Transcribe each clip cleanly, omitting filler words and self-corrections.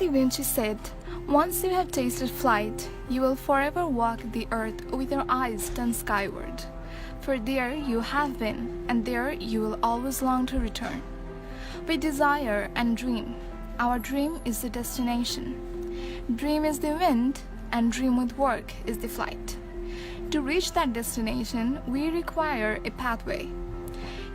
Da Vinci said, "Once you have tasted flight, you will forever walk the earth with your eyes turned skyward. For there you have been, and there you will always long to return." We desire and dream. Our dream is the destination. Dream is the wind, and dream with work is the flight. To reach that destination, we require a pathway.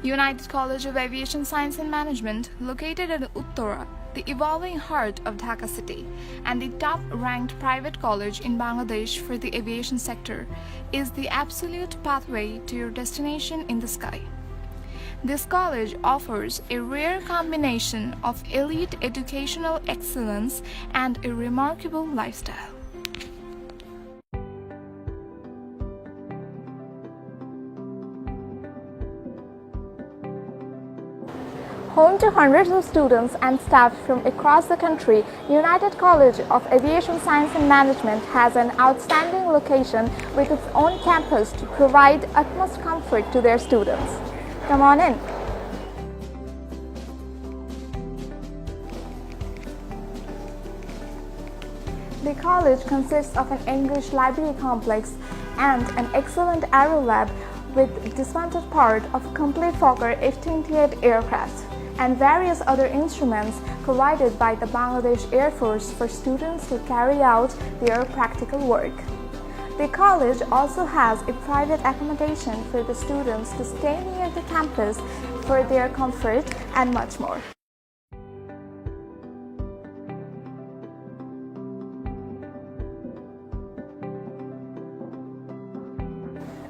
United College of Aviation Science and Management, located at Uttara, the evolving heart of Dhaka city, and the top-ranked private college in Bangladesh for the aviation sector, is the absolute pathway to your destination in the sky. This college offers a rare combination of elite educational excellence and a remarkable lifestyle. Home to hundreds of students and staff from across the country, United College of Aviation Science and Management has an outstanding location with its own campus to provide utmost comfort to their students. Come on in. The college consists of an English library complex and an excellent aero lab with dismounted part of complete Fokker F-28 aircraft and various other instruments provided by the Bangladesh Air Force for students to carry out their practical work. The college also has a private accommodation for the students to stay near the campus for their comfort and much more.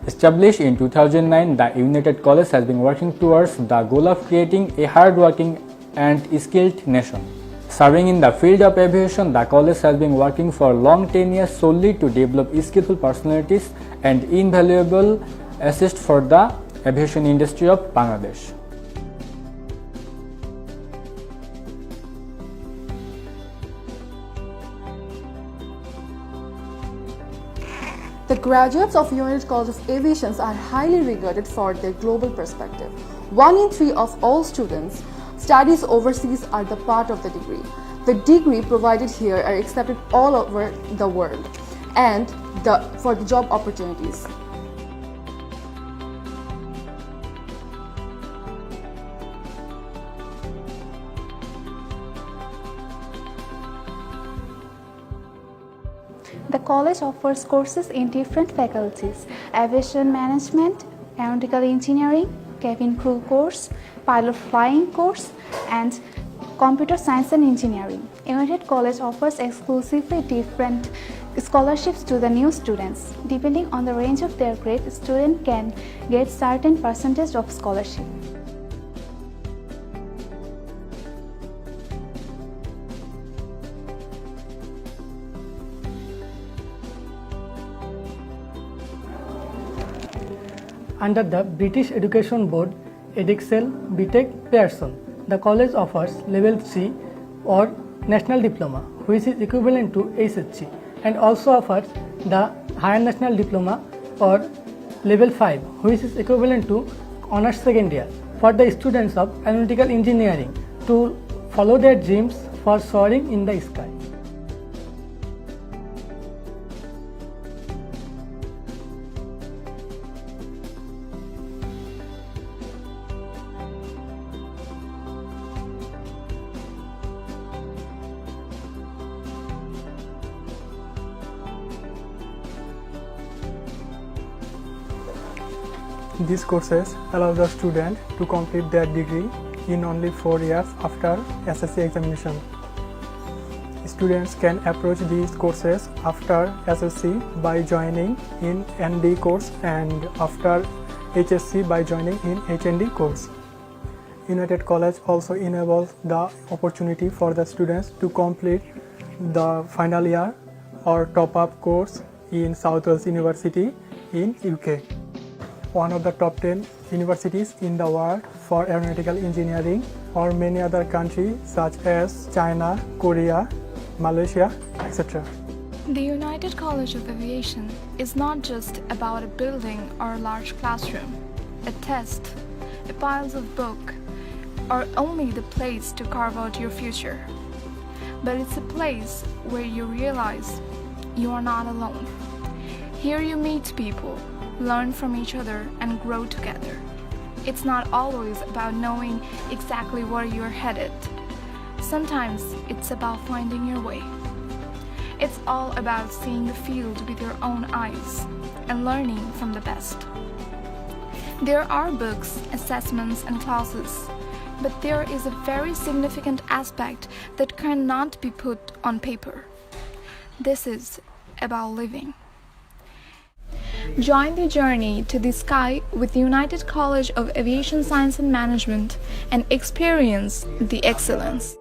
Established in 2009, the United College has been working towards the goal of creating a hard-working and skilled nation. Serving in the field of aviation, the college has been working for long 10 years solely to develop skillful personalities and invaluable assist for the aviation industry of Bangladesh. The graduates of United College of Aviation are highly regarded for their global perspective. 1 in 3 of all students studies overseas are the part of the degree. The degree provided here are accepted all over the world and for the job opportunities. The college offers courses in different faculties: aviation management, aeronautical engineering, cabin crew course, pilot flying course, and computer science and engineering. United College offers exclusively different scholarships to the new students. Depending on the range of their grade, student can get certain percentage of scholarship. Under the British Education Board, EDEXCEL, BTEC, Pearson, the college offers Level 3 or National Diploma, which is equivalent to HSC, and also offers the Higher National Diploma or Level 5, which is equivalent to Honours Second Year, for the students of Aeronautical Engineering to follow their dreams for soaring in the sky. These courses allow the student to complete their degree in only 4 years after SSC examination. Students can approach these courses after SSC by joining in ND course and after HSC by joining in HND course. United College also enables the opportunity for the students to complete the final year or top-up course in South Wales University in UK. One of the top 10 universities in the world for aeronautical engineering, or many other countries such as China, Korea, Malaysia, etc. The United College of Aviation is not just about a building or a large classroom, a test, a piles of book, or only the place to carve out your future. but it's a place where you realize you are not alone. Here you meet people, learn from each other, and grow together. It's not always about knowing exactly where you're headed. Sometimes it's about finding your way. It's all about seeing the field with your own eyes and learning from the best. There are books, assessments, and classes, but there is a very significant aspect that cannot be put on paper. This is about living. Join the journey to the sky with United College of Aviation Science and Management and experience the excellence.